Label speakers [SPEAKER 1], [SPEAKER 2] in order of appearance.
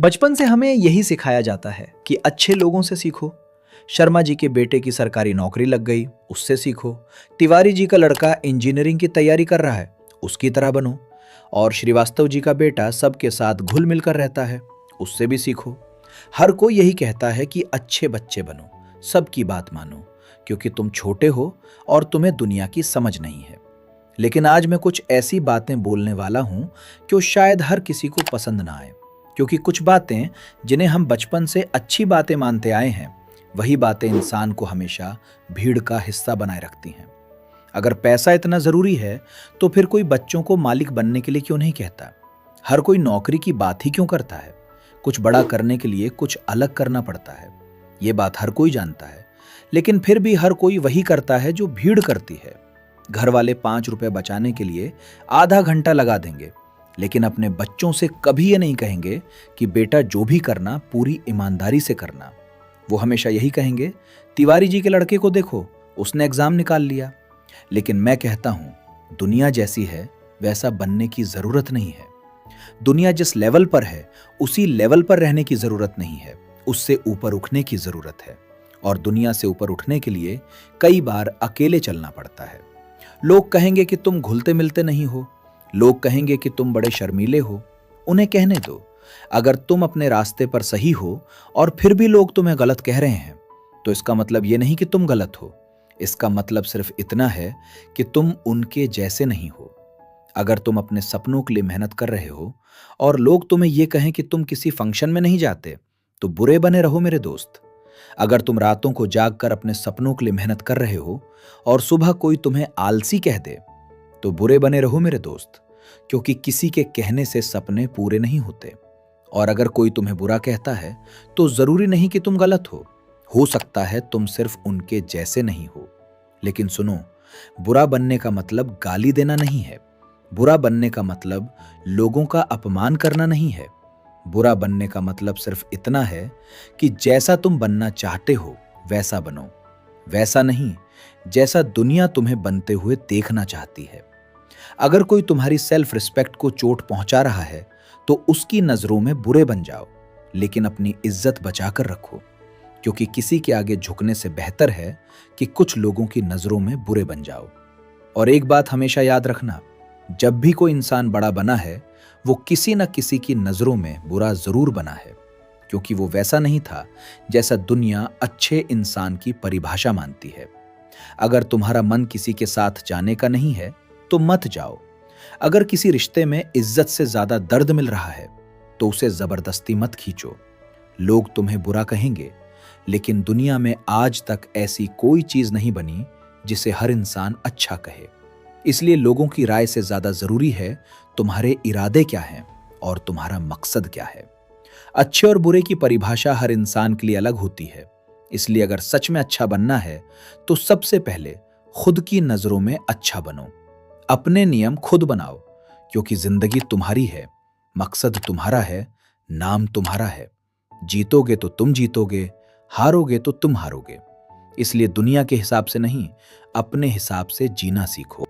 [SPEAKER 1] बचपन से हमें यही सिखाया जाता है कि अच्छे लोगों से सीखो। शर्मा जी के बेटे की सरकारी नौकरी लग गई, उससे सीखो। तिवारी जी का लड़का इंजीनियरिंग की तैयारी कर रहा है, उसकी तरह बनो। और श्रीवास्तव जी का बेटा सबके साथ घुल मिलकर रहता है, उससे भी सीखो। हर कोई यही कहता है कि अच्छे बच्चे बनो, सबकी बात मानो, क्योंकि तुम छोटे हो और तुम्हें दुनिया की समझ नहीं है। लेकिन आज मैं कुछ ऐसी बातें बोलने वाला हूं जो शायद हर किसी को पसंद ना आए, क्योंकि कुछ बातें जिन्हें हम बचपन से अच्छी बातें मानते आए हैं, वही बातें इंसान को हमेशा भीड़ का हिस्सा बनाए रखती हैं। अगर पैसा इतना जरूरी है तो फिर कोई बच्चों को मालिक बनने के लिए क्यों नहीं कहता? हर कोई नौकरी की बात ही क्यों करता है? कुछ बड़ा करने के लिए कुछ अलग करना पड़ता है, ये बात हर कोई जानता है। लेकिन फिर भी हर कोई वही करता है जो भीड़ करती है। घर वाले 5 रुपए बचाने के लिए आधा घंटा लगा देंगे, लेकिन अपने बच्चों से कभी ये नहीं कहेंगे कि बेटा जो भी करना पूरी ईमानदारी से करना। वो हमेशा यही कहेंगे, तिवारी जी के लड़के को देखो, उसने एग्जाम निकाल लिया। लेकिन मैं कहता हूं, दुनिया जैसी है वैसा बनने की जरूरत नहीं है। दुनिया जिस लेवल पर है उसी लेवल पर रहने की जरूरत नहीं है, उससे ऊपर उठने की जरूरत है। और दुनिया से ऊपर उठने के लिए कई बार अकेले चलना पड़ता है। लोग कहेंगे कि तुम घुलते मिलते नहीं हो, लोग कहेंगे कि तुम बड़े शर्मीले हो। उन्हें कहने दो। अगर तुम अपने रास्ते पर सही हो और फिर भी लोग तुम्हें गलत कह रहे हैं, तो इसका मतलब यह नहीं कि तुम गलत हो। इसका मतलब सिर्फ इतना है कि तुम उनके जैसे नहीं हो। अगर तुम अपने सपनों के लिए मेहनत कर रहे हो और लोग तुम्हें यह कहें कि तुम किसी फंक्शन में नहीं जाते, तो बुरे बने रहो मेरे दोस्त। अगर तुम रातों को जागकर अपने सपनों के लिए मेहनत कर रहे हो और सुबह कोई तुम्हें आलसी कह दे, तो बुरे बने रहो मेरे दोस्त, क्योंकि किसी के कहने से सपने पूरे नहीं होते। और अगर कोई तुम्हें बुरा कहता है तो जरूरी नहीं कि तुम गलत हो सकता है तुम सिर्फ उनके जैसे नहीं हो। लेकिन सुनो, बुरा बनने का मतलब गाली देना नहीं है। बुरा बनने का मतलब लोगों का अपमान करना नहीं है। बुरा बनने का मतलब सिर्फ इतना है कि जैसा तुम बनना चाहते हो वैसा बनो, वैसा नहीं जैसा दुनिया तुम्हें बनते हुए देखना चाहती है। अगर कोई तुम्हारी सेल्फ रिस्पेक्ट को चोट पहुंचा रहा है तो उसकी नजरों में बुरे बन जाओ, लेकिन अपनी इज्जत बचाकर रखो, क्योंकि किसी के आगे झुकने से बेहतर है कि कुछ लोगों की नजरों में बुरे बन जाओ। और एक बात हमेशा याद रखना, जब भी कोई इंसान बड़ा बना है वो किसी न किसी की नजरों में बुरा जरूर बना है, क्योंकि वो वैसा नहीं था जैसा दुनिया अच्छे इंसान की परिभाषा मानती है। अगर तुम्हारा मन किसी के साथ जाने का नहीं है तो मत जाओ। अगर किसी रिश्ते में इज्जत से ज्यादा दर्द मिल रहा है तो उसे जबरदस्ती मत खींचो। लोग तुम्हें बुरा कहेंगे, लेकिन दुनिया में आज तक ऐसी कोई चीज नहीं बनी जिसे हर इंसान अच्छा कहे। इसलिए लोगों की राय से ज्यादा जरूरी है तुम्हारे इरादे क्या हैं और तुम्हारा मकसद क्या है। अच्छे और बुरे की परिभाषा हर इंसान के लिए अलग होती है। इसलिए अगर सच में अच्छा बनना है तो सबसे पहले खुद की नजरों में अच्छा बनो। अपने नियम खुद बनाओ, क्योंकि जिंदगी तुम्हारी है, मकसद तुम्हारा है, नाम तुम्हारा है। जीतोगे तो तुम जीतोगे, हारोगे तो तुम हारोगे। इसलिए दुनिया के हिसाब से नहीं, अपने हिसाब से जीना सीखो।